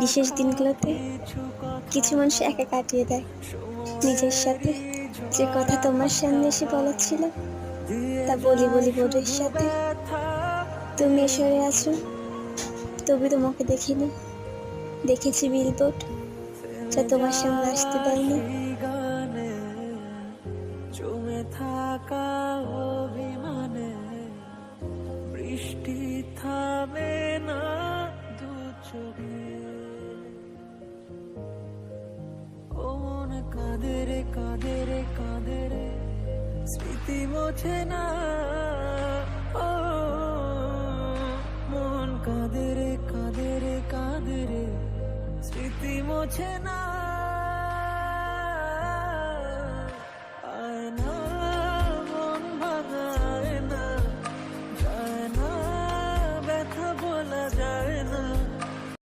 বিশেষ দিনগুলোতে কিছু মানুষ একা কাটিয়ে দেয় নিজের সাথে। যে কথা তোমার সামনে এসে বলার ছিল তা বলি বলি বোর্ডের সাথে। তুমি এসরে আছো, তবু তোমাকে দেখিনি। দেখেছি বিলবোর্ড যা তোমার সামনে আসতে দেয়নি। জমে থাকা অভিমানে বৃষ্টি থামে না দু চোখে। ও মন কাঁদে রে কাঁদে রে কাঁদে রে, স্মৃতি মোছে না। ও মন কাঁদে রে কাঁদে রে কাঁদে রে, স্মৃতি মোছে না।